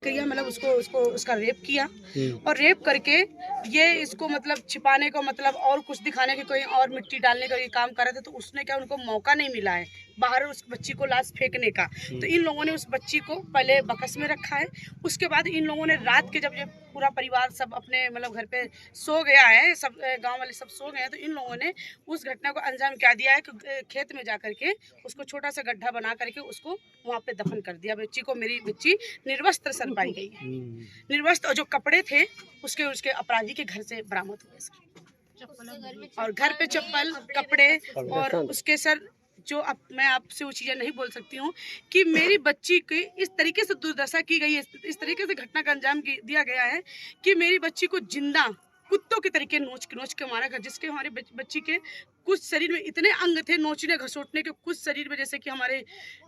किया, मतलब उसका रेप किया और रेप करके ये इसको मतलब छिपाने को, मतलब और कुछ दिखाने के, कोई और मिट्टी डालने का ये काम कर रहे थे। तो उसने क्या, उनको मौका नहीं मिला है बाहर उस बच्ची को लाश फेंकने का। तो इन लोगों ने उस बच्ची को पहले बकस में रखा है। उसके बाद इन लोगों ने रात के, जब ये पूरा परिवार सब अपने मतलब घर पे सो गया है, सब गांव वाले सब सो गए हैं, तो इन लोगों ने उस घटना को अंजाम क्या दिया है कि खेत में जा करके उसको छोटा सा गड्ढा बना करके उसको वहाँ पे दफन कर दिया बच्ची को। मेरी बच्ची निर्वस्त्र सर पाई गई है, निर्वस्त्र, और जो कपड़े थे उसके अपराधी के घर से बरामद हुए सर, और घर पे चप्पल, कपड़े, और उसके सर जो मैं आपसे वो चीज़ें नहीं बोल सकती हूँ कि मेरी बच्ची की इस तरीके से दुर्दशा की गई है, इस तरीके से घटना का अंजाम दिया गया है कि मेरी बच्ची को जिंदा कुत्तों के तरीके नोच के मारा गया, जिसके हमारे बच्ची के कुछ शरीर में इतने अंग थे नोचने घसोटने के, कुछ शरीर में जैसे कि हमारे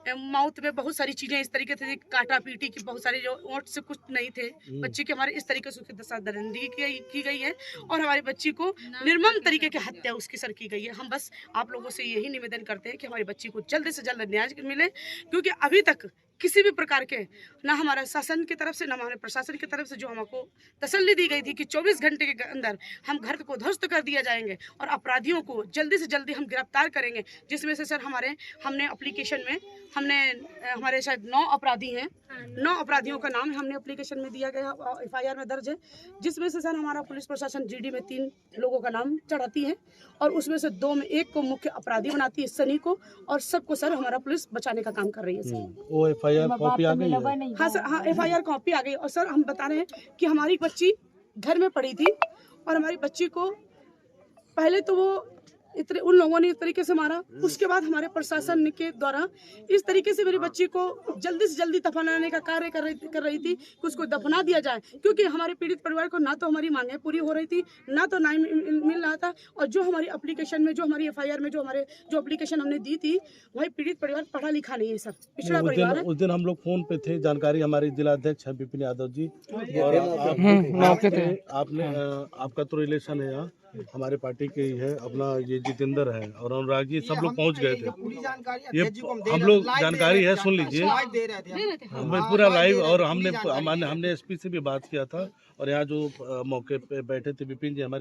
माउथ में बहुत सारी चीजें इस तरीके से काटा पीटी की, बहुत सारी जो ओंठ से कुछ नहीं थे बच्ची के, हमारे इस तरीके से उसकी दशा दरिंदगी की गई है और हमारी बच्ची को निर्मम तरीके की हत्या उसकी सर की गई है। हम बस आप लोगों से यही निवेदन करते हैं कि हमारी बच्ची को जल्द से जल्द न्याय मिले, क्योंकि अभी तक किसी भी प्रकार के ना हमारे शासन की तरफ से ना हमारे प्रशासन की तरफ से जो हमको तसल्ली दी गई थी कि 24 घंटे के अंदर हम घर को ध्वस्त कर दिया जाएंगे और अपराधियों को जल्दी से जल्दी हम गिरफ्तार करेंगे, जिसमें से सर हमने एप्लीकेशन में हमारे शायद 9 अपराधी हैं, 9 अपराधियों का नाम हमने एप्लीकेशन में दिया गया, FIR में दर्ज है, जिसमें से सर हमारा पुलिस प्रशासन GD में 3 लोगों का नाम चढ़ाती है और उसमें से 2 में 1 को मुख्य अपराधी बनाती है, सनी को, और सबको सर हमारा पुलिस बचाने का काम कर रही है सर। वो FIR कॉपी आ गई है? हाँ सर, हाँ FIR कॉपी आ गई। और सर हम बता रहे हैं कि हमारी बच्ची घर में पड़ी थी और हमारी बच्ची को पहले तो वो उन लोगों ने इस तरीके से मारा, उसके बाद हमारे प्रशासन के द्वारा इस तरीके से मेरी बच्ची को जल्दी से जल्दी दफनाने का कार्य कर रही थी कि उसको दफना दिया जाए, क्योंकि हमारे पीड़ित परिवार को ना तो हमारी मांगें पूरी हो रही थी, ना तो न्याय मिल रहा था, और जो हमारी एप्लीकेशन में, जो हमारी FIR में जो एप्लीकेशन हमने दी थी, वही पीड़ित परिवार पढ़ा लिखा नहीं है सर, पिछड़ा परिवार है। उस दिन हम लोग फोन पे थे, जानकारी हमारे जिलाध्यक्ष है विपिन यादव जी, और आपका तो रिलेशन है यहाँ, हमारे पार्टी के ही है, अपना ये जितेंद्र है और अनुराग जी, सब लोग पहुंच गए थे। ये हम लोग जानकारी है, सुन लीजिए पूरा लाइव, और हमने SP से भी बात किया था, और यहाँ जो मौके पे बैठे थे विपिन जी हमारे